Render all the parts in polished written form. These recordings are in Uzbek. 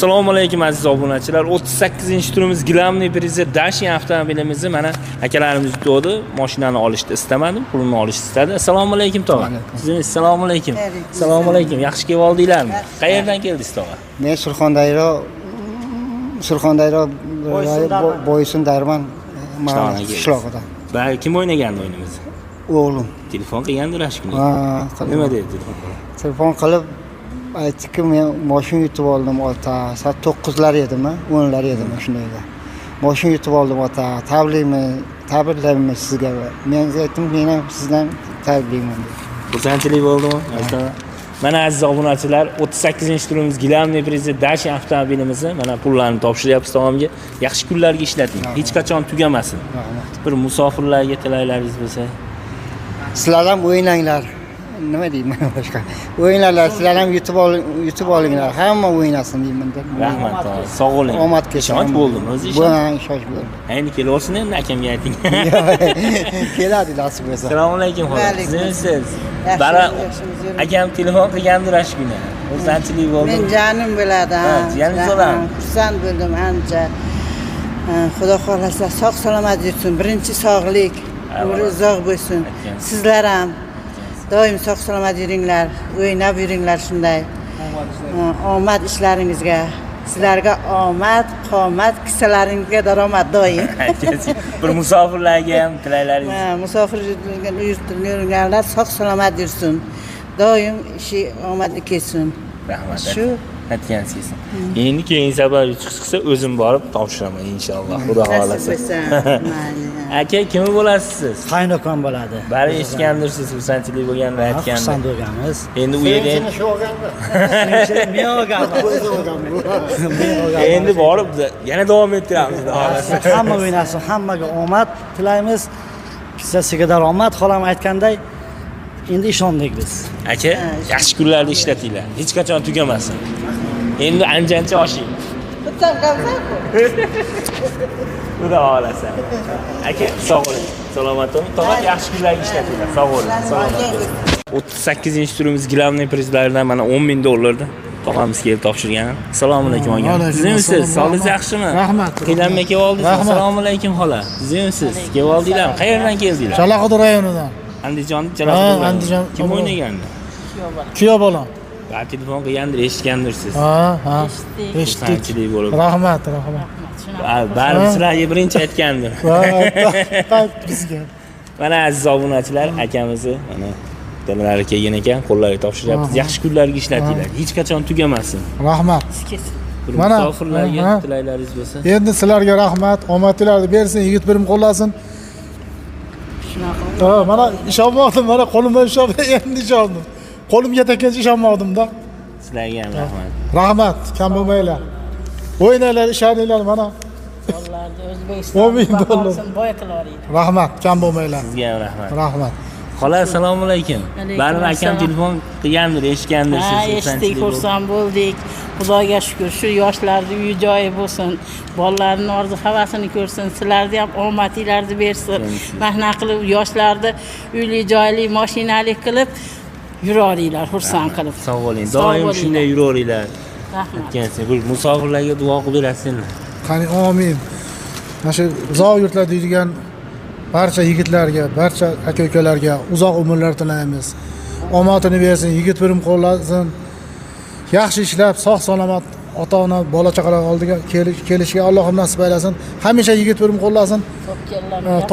Assalomu alaykum aziz obunachilar. 38-turimiz gilamli prizer Dacia avtomobilimizni mana akalarimiz yutdi. Mashinani olishni istamadim, pulini olishni istadi. Assalomu alaykum tog'a. Sizni assalomu alaykum. Assalomu alaykum. Yaxshi kelib oldinglarmi? Qayerdan keldingiz tog'a? Men Surxondaryo Boysun Darman qishlog'idan. Balki kim o'ynagandi o'yinimizni? O'g'lim. Telefon qilgandir ashkuni. Nima dedi telefon qilib? Telefon qilib aytdiki, men mashina yutib oldim ota. Soat 9lar edimi, 10lar edimi shundayda. Mashina yutib oldim ota. Tabriklayman sizga. Men aytdim, men ham sizdan tabriklayman. Xursandchilik bo'ldimi? Mana aziz obunachilar, 38-turimiz gilamli prizer Dacia avtomobilimizni mana pullarni topshiryapmiz tomomga. Yaxshi kunlarga ishlating. Hech qachon tugamasin. Bir musofirlarga tilaylaringiz bo'lsa. Sizlar ham o'ynanglar. Nima deyman boshqa? O'ynanglar, sizlar ham yutib olinglar. Hamma o'ynasin deyman. Rahmat, sog' bo'ling. Omad kelsin. Ishonch bo'ldim o'zi ishonch. Bu ishonch bo'ldi. Endi kelaversin endi akamga ayting. Keladi nasib bo'lsa. Assalomu alaykum xola. Sizsiz? Bara akam telefon qilgandir ashkuna. Xursandchilik bo'ldi. Men jonim bo'ladi. Jiyaningiz bo'lam. Xursand bo'ldim ancha. Xudo xolasa sog' salomat yursin. Birinchi sog'lik, umri uzoq bo'lsin. Sizlar ham doim sog' salomat yuringlar, o'ynab yuringlar shunday. Omad ishlaringizga, sizlarga omad, qomat, kissalaringizga daromad doim. Bir musofirlarga ham tilaylaringiz. Musofir yurtlarga sog' salomat yursin. Doim ishi omadli kelsin. Rahmat. Shu aytgansiz. Endi keyin safar chiqsa o'zim borib topshiraman inshaalloh. Xudo xolasa. Aka, kim bo'lasiz siz? Qaynokam bo'ladi. Bari eshitgandirsiz, xursandchilik bo'lganini aytgandi. Xursand bo'lganmiz. Endi u yerda Men olganman. Endi borib yana davom ettiramiz. Hamma o'ynasin, hammaga omad tilaymiz. Kissasiga daromad, xolam aytganday endi ishondik biz. Aka, yaxshi kunlarda ishlatinglar. Hech qachon tugamasin. Endi anjancha oshing. bitam qolsa-ku. Xudo xolasa. Aka, sog' bo'ling. Salomat bo'ling. Faqat yaxshi kunlarga ishlatinglar. Sog' bo'ling. Salomat bo'ling. 38-turimiz gilamli prizlardan mana $10,000 tog'amiz kelib topshirgan. Assalomu alaykum aka. Sizmisiz? Sog'ligingiz yaxshimi? Rahmat. Qiynalmay kelib oldingiz. Assalomu alaykum xola. Sizmisiz? Kelib oldinglarmi? Qayerdan keldinglar? Chalaqudur rayonidan. Andijon, Chalaqudur. Andijon. Kim o'ynagandi? Kuyov bolam. Va telefon qilgandir, eshitgandirsiz. Ha. Eshitdik. Xursandchilik bo'lib. Rahmat. Baribir sizlarga birinchi aytgandim. Bizga. Mana aziz obunachilar, akamizni mana dalilari kelgan ekan, qo'llariga topshiryapmiz. Yaxshi kunlarga ishlatinglar. Hech qachon tugamasin. Rahmat. Mana musofirlarga tilaylaringiz bo'lsa. Endi sizlarga rahmat, omadlarni bersin, yigit birim qo'llasin. Mana ishonmadim, mana qo'limdan ushlab endi ishondim. Qo'limga tekkancha ishonmadim-da. Sizlarga ham rahmat. Rahmat, kam bo'lmanglar. O'ynanglar, ishlaringlar mana. Bolalarni O'zbekiston boy qilaveringlar. Rahmat, kam bo'lmanglar. Sizga ham rahmat. Rahmat. Xola, assalomu alaykum. Baribir akam telefon qilgandir, eshitgandirsiz. Eshitdik, xursand bo'ldik. Xudoga shukr, shu yoshlarning uyi joyi bo'lsin. Bolalarning orzu havasini ko'rsin. Sizlarga ham omadinglarni bersin. Mehnat qilib yoshlarni uyli joyli, mashinali qilib yuraveringlar, xursand qilib. Sog' bo'ling. Doim shunday yuraveringlar. Rahmat. Aytgansiz, bu musofirlarga duo qilib berasizlar. Qani amin. Mana shu uzoq yurtlarda yurgan barcha yigitlarga, barcha aka-ukalarga uzoq umrlar tilaymiz. Omadini bersin, yigit birim qo'llasin. Yaxshi ishlab, sog' salomat ota-ona, bola-chaqalar oldiga kelishga Allohim nasib aylasin. Hamisha yigit birim qo'llasin.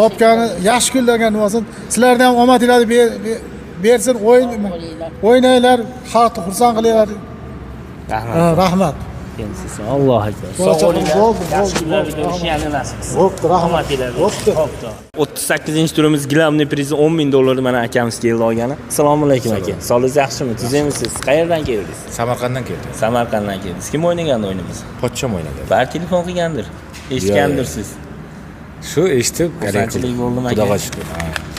Topgani yaxshi kunlarga bo'lsin. Sizlarga ham omadinglarni bersin, o'ynanglar, xalqni xursand qilinglar. Rahmat. Alloh akbar. Sog' bo'linglar. Yaxshi kunlarga ko'rishishni nasib qilsin. Bo'pti, rahmat. 38-turimiz gilamli prizer $10,000 mana akamiz keldi olgani. Assalomu alaykum aka. Sog'ligingiz yaxshimi? Tuzemisiz? Qayerdan keldingiz? Samarqanddan keldim. Samarqanddan keldingiz. Kim o'ynagandi o'yinimizni? Pochcham o'ynadi. Bar telefon qilgandir. Eshitgandirsiz. Shu eshitib, xursandchilik bo'ldim aka. Xudoga shukr.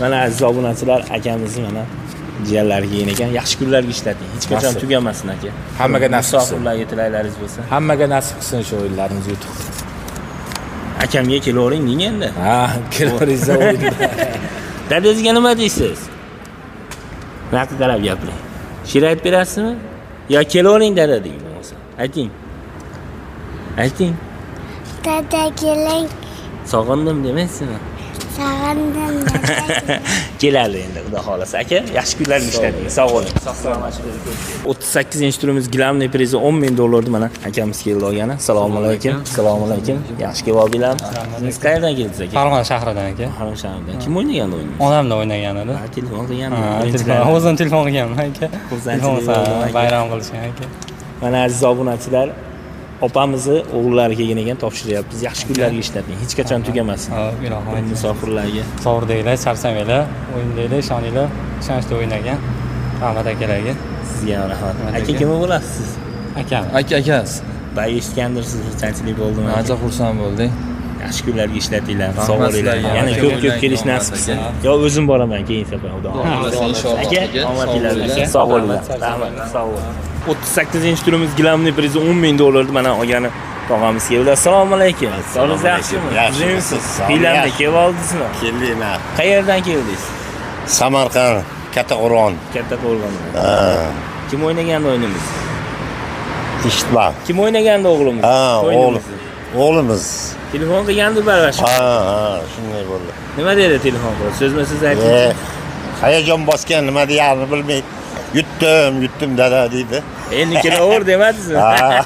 Mana aziz obunachilar, akamizni mana jiyanlariga yen ekan. Yaxshi kunlarga ishlating. Hech qachon tugamasin aka. Hammaga nasib qilsin. Musofirlarga tilaylaringiz bo'lsa. Hammaga nasib qilsin shu o'yinlarimizni yutib. Akamga kelavering deng endi. Ha, kelaveringiz o'yinda. Dadangizga nima deysiz? Naqd qarab gapiring. Shira aytib berasizmi? Yo kelavering dada deng bo'lmasa. Ayting. Ayting. Dada keling. Sog'indim demaysizmi? Sog'indim. Keladi endi xudo xolasa aka. Yaxshi kunlar ishlating. Sog' bo'ling. Sog' 38-turimiz gilamli prizi $10,000 mana akamiz keldi olgani. Assalomu alaykum. Assalomu alaykum. Yaxshi kelib oldinglarmi? Siz qayerdan keldingiz aka? Farg'ona shahridan aka. Farg'ona shahridan. Kim o'ynagan o'yinni? Onamda o'ynagan edi. Telefon qilgan. O'zim telefon qilganman aka. Xursandchilik bayram qilishgan aka. Mana aziz obunachilar, opamizni o'g'illari kelgan ekan, topshiryapmiz. Yaxshi kunlarga ishlating. Hech qachon tugamasin. Ilohim. Musofirlarga. Sovurdinglar, charchamanglar, o'yindanglar, ishoninglar, ishonchli o'ynagan. Rahmat akalarga. Sizga ham rahmat. Aka kim bo'lasiz siz? Akam. Akasi. Bay eshitgandirsiz, xursandchilik bo'ldimi? Ancha xursand bo'ldik. Yaxshi kunlarga ishlatinglar, Rahmat sog' bo'linglar. sizlarga. Yana Aka, ko'p o'ylang, kelish rahmat nasib qilsin. aka. Yo, o'zim boraman keyin safar, xudo xohlasa. Inshaalloh. Aka, omadinglar bo'lsin. Sog' bo'linglar. Rahmat, sog' bo'ling. 38-turimiz gilamli prizi $10,000 mana olgani tog'amiz keldi. Assalomu alaykum. Sog'ingiz yaxshimi? Yaxshimisiz? Filmga kelib oldingizmi? Keldim. Qayerdan keldingiz? Samarqand, Kattaqo'rg'on. Katta qo'rg'ondan. Kim o'ynagandi o'yinimiz? Eshitma. Kim o'ynagandi o'g'limiz? Ha, O'yinimizni? o'g'limiz. Telefon qilgandi barvash. Ha, shunday bo'ldi. Nima dedi telefon qilib? So'zma so'z ayting. Hayajon bosgan, nima deyarini bilmay, yutdim dada deydi. Endi kelaver demadingizmi? Ha.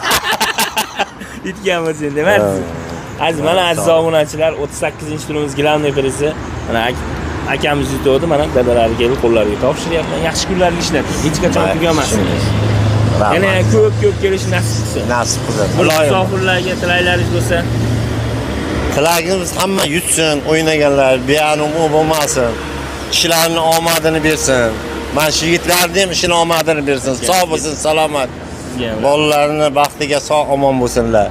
Yutganmiz demadingiz. Aziz mana aziz obunachilar 38-turimiz gilamli prizi mana akamiz yutdi, mana dadalari kelib qo'llariga topshiryapman. Yaxshi kunlarga ishlating. Hech qachon tugamasin. Yana ko'p kelish nasib qilsin. Nasib qilsin. Musofirlarga tilaklaringiz bo'lsa, tilagimiz hamma yutsin, o'ynaganlar, be'anim bo'lmasin. Ishlarini omadini bersin. Mana shu yigitlarning ham ishini omadini bersin. Sog' bo'lsin, salomat. Bolalarini baxtiga sog' omon bo'lsinlar.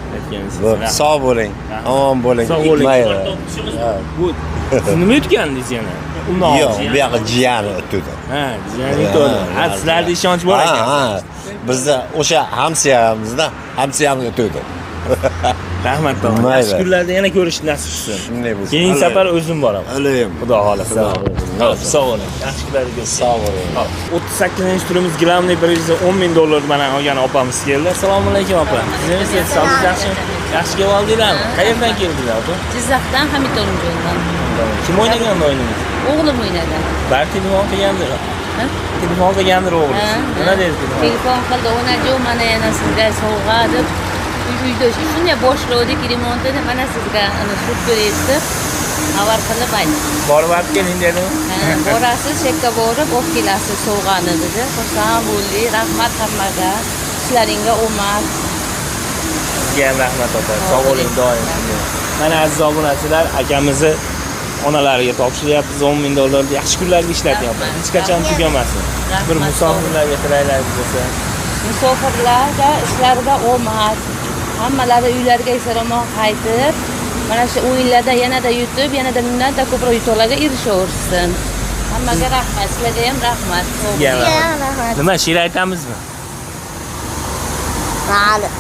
Sog' bo'ling, omon bo'ling. Bu nima yutgandingiz yana? Yo'q, bu yoqqa jiyani o'tdi. Ha, jiyani yutdi. Ha, sizlarda ishonch bor ekan. Ha, bizda o'sha hamsiyamizda, hamsiyamiz o'tdi. Rahmat tog'a. Yaxshi kunlarda yana ko'rishni nasib qilsin. Shunday bo'lsin. Keyin safar o'zim boraman. Alayim. Xudo xolasa. Sog' bo'ling. Yaxshi kunlarga sog' bo'ling. 38-turimiz gilamli prizi $10,000 mana olgan opamiz keldi. Assalomu alaykum opa. Sizlarsiz sog'ligingiz yaxshimi? Yaxshi kelib oldinglarmi? Qayerdan keldinglar opa? Jizzaxdan Hamid Olimjondan. Kim o'ynagan o'yinimiz? O'g'lim o'ynadi. Bar telefon qilgandir. Telefon qilgandir o'g'lim. Nima dedi telefon? Telefon qildi, "Onajon, mana yana sizga sovg'a" deb uyda shunday boshladik remontini, mana sizga ana sut beribdi. Xabar qilib aytdi. Borib olib keling dedimi? Borasiz, chekka borib olib kelasiz sovg'ani dedi. Xursand bo'ldik. Rahmat hammaga. Ishlaringga omad. Sizga ham rahmat opa. Sog' bo'ling doim. Mana aziz obunachilar, akamizni onalariga topshiryapmiz $10,000. Yaxshi kunlarga ishlating opa. Hech qachon tugamasin. Bir musofirlarga tilaklaringiz bo'lsa. Musofirlarga ishlarida omad. Hammalari uylariga eson-omon qaytib, mana shu o'yinlarda yanada yutib, yanada minnatda ko'proq yutuqlarga erishaversin. Hammaga rahmat, sizlarga ham rahmat. Rahmat. Nima she'r aytamizmi? Ma'lum.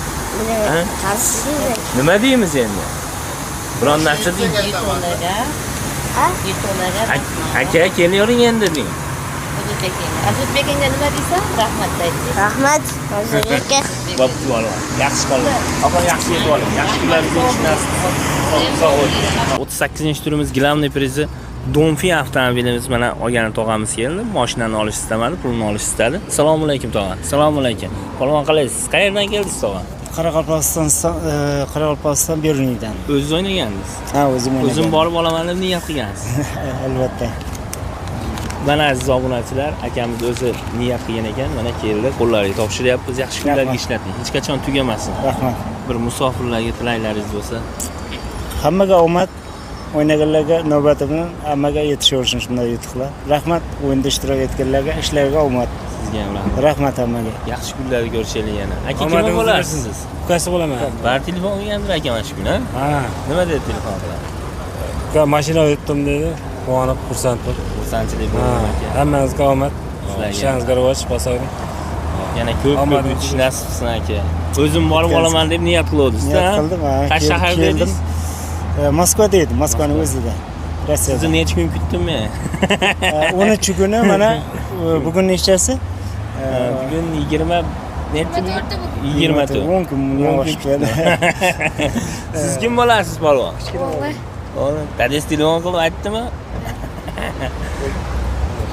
Nima deymiz endi? Biron narsa deng. Yutuqlarga. Yutuqlarga. Aka kelyavering endi deng. Azizbekingga nima deysan? Rahmat ayting. Rahmat. O'zingizga. Bo'pti bola. Yaxshi qoling. Opa yaxshi yetib oling. Yaxshi kunlarga ko'rishamiz. Sog' bo'ling. 38-turimiz gilamli prizi Donfi avtomobilimiz mana olgan tog'amiz keldi. Mashinani olish istamadi, pulni olish istadi. Assalomu alaykum tog'a. Assalomu alaykum. Polvon qalaysiz? Qayerdan keldingiz tog'a? Qoraqalpog'iston Beruniydan. O'zingiz o'ynagandingiz? Ha, o'zim o'ynadim. O'zim borib olaman deb niyat qilgansiz. Albatta. Mana aziz obunachilar, akamiz o'zi niyat qilgan ekan, mana keldi, qo'llariga topshiryapmiz. Yaxshi kunlarga ishlating. Hech qachon tugamasin. Rahmat. Bir musofirlarga tilaklaringiz bo'lsa. Hammaga omad, o'ynaganlarga navbati bilan hammaga yetishaversin shunday yutuqlar. Rahmat o'yinda ishtirok etganlarga, ishlariga omad. Sizga ham rahmat. Rahmat hammaga. Yaxshi kunlarga ko'rishaylik yana. Aka kim bo'lasiz siz? Ukasi bo'laman. Bar telefon qilgandir aka mana shu kun, ha? Ha. Nima dedi telefon bilan? Uka mashina yutdim dedi. Quvonib, xursand bo'ldim. Xursandchilik bo'ldi aka. Hammangizga omad. Ishingizga rivoj bosaylik. Yana ko'p yutish nasib qilsin aka. O'zim borib olaman deb niyat qiluvdingiz-da? Niyat qildim, ha. Qaysi shaharda edingiz? Moskvada edim, Moskvaning o'zida. Rossiyada. Sizni necha kun kutdim men? 13 kuni mana bugun nechasi? Bugun Necha? 24. 10 kun bundan oshib ketdi. Siz kim bo'lasiz, polvon? O'g'li. O'g'lim, dadasi telefon qilib aytdimi?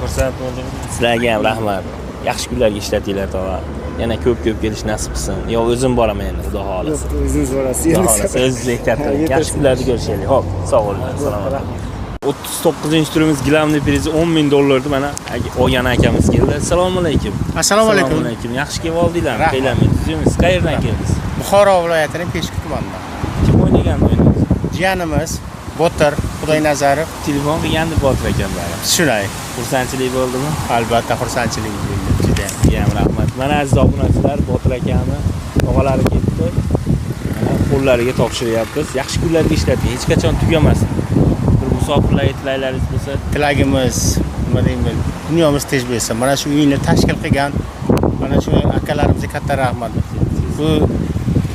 Xursand bo'ldim. Sizlarga ham rahmat. Yaxshi kunlarga ishlatinglar, tog'a. Yana ko'p kelish nasib qilsin. Yo, o'zim boraman endi, xudo xolasa. O'zingiz borasiz. Xudo xolasa, o'zingiz katta. Yaxshi kunlarga ko'rishaylik. Xo'p, sog' bo'linglar. Salomat. 39-turimiz gilamli prizi $10,000 mana olgan akamiz keldi. Assalomu alaykum. Assalomu alaykum. Assalomu alaykum. Yaxshi kelib oldinglarmi? Qayerdan tuzimiz? Qayerdan keldingiz? Buxoro viloyatining Peshku tumanidan. Kim o'ynagan o'yinni? Jiyanimiz Botir Xudoynazarov telefon qilgandi Botir akamlar. Shunday. Xursandchilik bo'ldimi? Albatta xursandchilik bo'ldi. Juda ham rahmat. Mana aziz obunachilar, Botir akami tog'alari ketdi. Mana qo'llariga topshiryapmiz. Yaxshi kunlarga ishlating, hech qachon tugamasin. Bir musofirlarga tilaklaringiz bo'lsa, tilagimiz, nima deyman, dunyomiz tinch bo'lsin. Mana shu uyni tashkil qilgan mana shu akalarimizga katta rahmat. Bu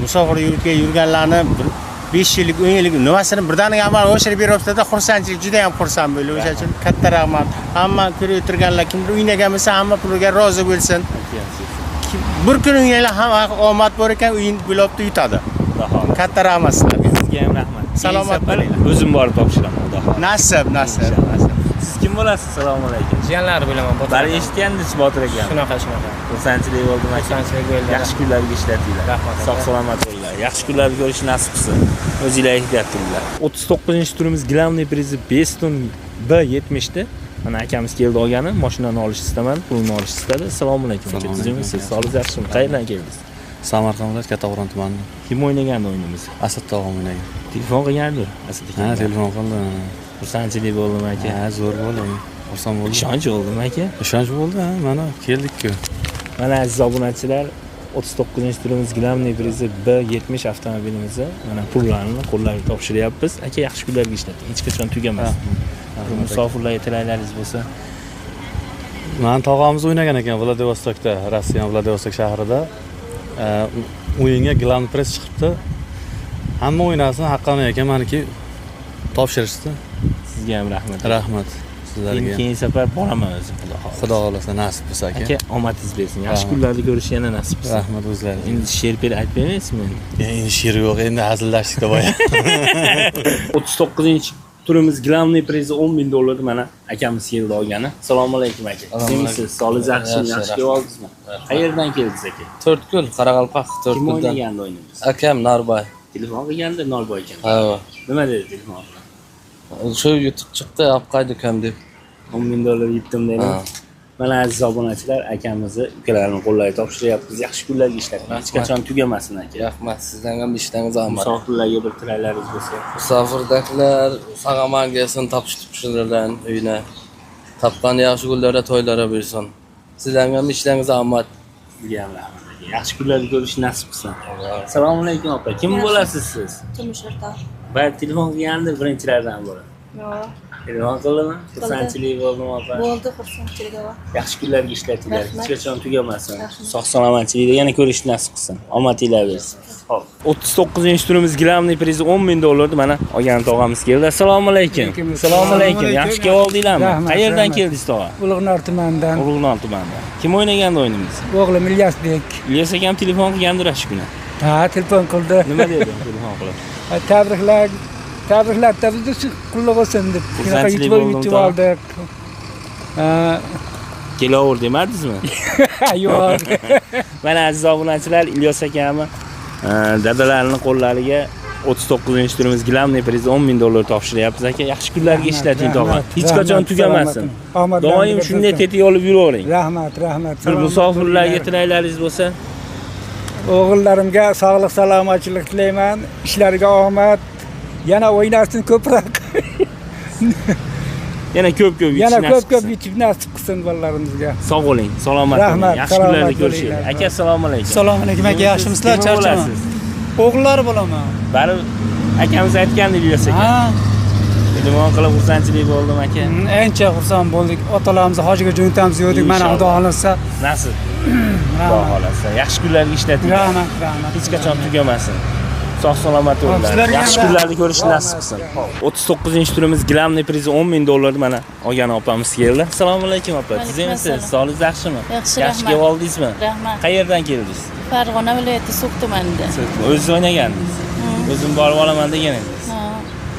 musofir yurganlarni 5 yillik, 10 yillik nimasini birdaniga amal oshirib beryapti-da, xursandchilik, juda ham xursand bo'ldim. O'sha uchun katta rahmat. Hamma ko'rib o'tirganlar, kimdir o'ynagan bo'lsa, hamma puliga rozi bo'lsin. Bir kun o'ynaylar, hamma omad bor ekan, o'yin bo'libdi yutadi. Katta rahmat sizlarga. Sizga ham rahmat. Salomat bo'linglar. O'zim borib topshiraman, xudo xolasa. Nasib. Siz kim bo'lasiz? Assalomu alaykum. Jiyanlari bo'laman. Bari eshitgandingiz Botir akam. Shunaqa. Xursandchilik bo'ldim aka. Xursandchilik bo'ldi. Yaxshi kunlarga ishlatinglar. Rahmat. Sog' salomat bo'linglar. Yaxshi kunlarni ko'rish nasib qilsin. O'zingizlar ehtiyot qilinglar. 39-turimiz gilamli prizi Beston B70 da. Mana akamiz keldi olgani, mashinani olishni istamadi, pulni olishni istadi. Assalomu alaykum. Siz sog'ligingiz yaxshimi? Qayerdan keldingiz? Samarqand viloyati Kattaqo'rg'on tumanidan. Kim o'ynagandi o'yinimizni? Asad tog'am o'ynagan. Telefon qilgandir, Asad aka. Ha, telefon qildi. Xursandchilik bo'ldimi aka? Ha, zo'r bo'ldi. Xursand bo'ldim. Ishonch bo'ldimi aka? Ishonch bo'ldi, mana keldik-ku. Mana aziz obunachilar, 39-turimiz gilamli prizi B70 avtomobilimizni mana pullarni qo'llarga topshiryapmiz. Aka, yaxshi kunlarga ishlating. Hech qachon tugamas. Musofirlarga tilaklaringiz bo'lsa. Men tog'amiz o'ynagan ekan Vladivostokda, Rossiya Vladivostok shahrida. O'yinga gilamli priz chiqibdi. Hamma o'ynasin, haqqani ekan, meniki topshirishdi. Sizga ham rahmat. Rahmat sizlarga. Keyin safar boraman o'zim, xudo xolasa. Xudo xolasa nasib bo'lsa aka. Aka, omadingiz bersin. Yaxshi kunlarni ko'rish yana nasib bo'lsin. Rahmat o'zlariga. Endi she'r aytmaymaysizmi endi? Endi she'r yo'q, endi hazillashdik deb boya. 39-turimiz gilamli prizi $10,000 mana akamiz keldi olgani. Assalomu alaykum aka. Siz sog'ligingiz yaxshimi? Yaxshi kelib oldingizmi? Qayerdan keldingiz aka? To'rtko'l, Qoraqalpoq, To'rtko'ldan. Kim o'ynagandi o'yinimizni? Akam Norboy. Telefon qilgandi Norboy aka. Ha. Nima dedi telefon? Shu YouTube chiqdi, olib qaydik ham deb. $10,000 yutdim dedi. Mana aziz obunachilar, akamizni ukalarini qo'llariga topshiryapmiz. Yaxshi kunlarga ishlating. Hech qachon tugamasin aka. Rahmat, sizdan ham ishlangiz omad. Musofirlarga bir tilaklaringiz bo'lsa. Musofirdagilar sog'aman kelsin, topishtirishlardan uyina. Topgan yaxshi kunlarda to'ylara bersin. Sizdan ham ishlangiz omad. Sizga ham rahmat. Yaxshi kunlarni ko'rish nasib qilsin. Assalomu alaykum opa. Kim bo'lasiz siz? Turmush o'rtog'im. Bayat telefon qilgandi birinchilardan bo'ladi. Yo'q. Telefon qildimi? Xursandchilik bo'ldimi opa? Bo'ldi, xursandchilik opa. Yaxshi kunlarga ishlatinglar. Hech qachon tugamasin. Sog' salomatchilikda yana ko'rish nasib qilsin. Omadinglar bersin. Xo'p. 39-turimiz gilamli prizi $10,000 mana olgan tog'amiz keldi. Assalomu alaykum. Assalomu alaykum. Yaxshi kelib oldinglarmi? Qayerdan keldingiz tog'a? Ulug'nor tumanidan. Ulug'nor tumanidan. Kim o'ynagandi o'yinimizni? O'g'lim Ilyosbek. Ilyos akam telefon qilgandir shu kuni. Ha, telefon qildi. Nima dedi telefon qilib? Tabriklar tabriz qulluq bo'lsin deb. Xursandchilik yutib oldik. Kelaver demadingizmi? Yo'q. Mana aziz obunachilar, Ilyos akami dadalarining qo'llariga 39-turimiz gilamli prizi $10,000 topshiryapmiz aka. Yaxshi kunlarga ishlating tog'a. Hech qachon tugamasin. Doim shunday tetik olib yuravering. Rahmat. Bir musofirlarga tilaklaringiz bo'lsa. O'g'illarimga sog'lik, salomatchilik tilayman. Ishlariga omad. Yana o'ynasin ko'proq. Yana ko'p yutib nasib qilsin bolalarimizga. Sog' bo'ling, salomat bo'ling. Yaxshi kunlarda ko'rishaylik. Aka, assalomu alaykum. Assalomu alaykum aka, yaxshimisizlar? Charchaman. O'g'illari bo'laman. Bari akamiz aytgandi Ilyos aka. Ha. Telefon qilib xursandchilik bo'ldim aka. Ancha xursand bo'ldik. Otalarimizni hojiga jo'natamiz yo'dik. Mana Xudo xolasa. Nasib. Xudo xolasa. Yaxshi kunlarga ishlating. Rahmat. Hech qachon tugamasin. sog' salomat bo'linglar. Sizlarga Yaxshi ham kunlarni ko'rishni nasib qilsin. 39-turimiz gilamli prizi 10 ming dollarni mana olgan opamiz keldi. Assalomu alaykum opa. Siz emisiz? Sog'ligingiz yaxshimi? Yaxshi, Yaxshi rahmat. kelib oldingizmi? Rahmat. Qayerdan keldingiz? Farg'ona viloyati So'q tumanida. O'zingiz o'ynagandingiz. O'zim borib olaman degan edingiz. Ha,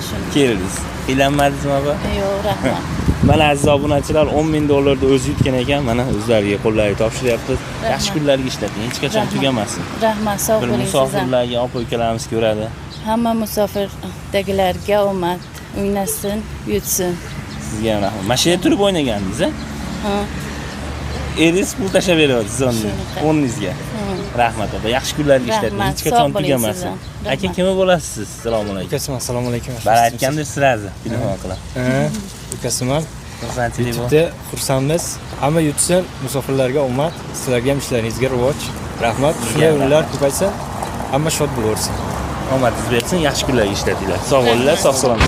shunday. Keldingiz. Qiynalmadingizmi opa? Yo'q, rahmat. Mana aziz obunachilar 10 ming dollarni o'zi yutgan ekan. Mana o'zlariga qo'llarga topshiryapmiz. Yaxshi kunlarga ishlating. Hech qachon tugamasin. Rahmat, sog' Bir bo'ling siz ham. musofirlarga opa-ukalarimiz ko'radi. Hamma musofirdagilarga omad, o'ynasin, yutsin. Sizga ham rahmat. Mana shu yerda turib o'ynagandingiz, a? Ha. Eringiz pul tashlab beryapti o'rningizga. Rahmat opa. Yaxshi kunlarga ishlating. Rahmat, Hech qachon sog' bo'ling tugamasin. siz ham. Aka kimi bo'lasiz siz? Assalomu alaykum. Ukasiman, assalomu alaykum. Bari aytgandir sizlarni, ilhom qilib. Ukasiman. Xursandchilik bor. YouTube'da xursandmiz. Hamma yutsin, musofirlarga omad, sizlarga ham ishlaringizga rivoj. Rahmat. Shunday o'yinlar ko'paysin. Hamma shod bo'laversin. Omadingiz bersin, yaxshi kunlarga ishlatinglar. Sog' bo'linglar, sog' salomat.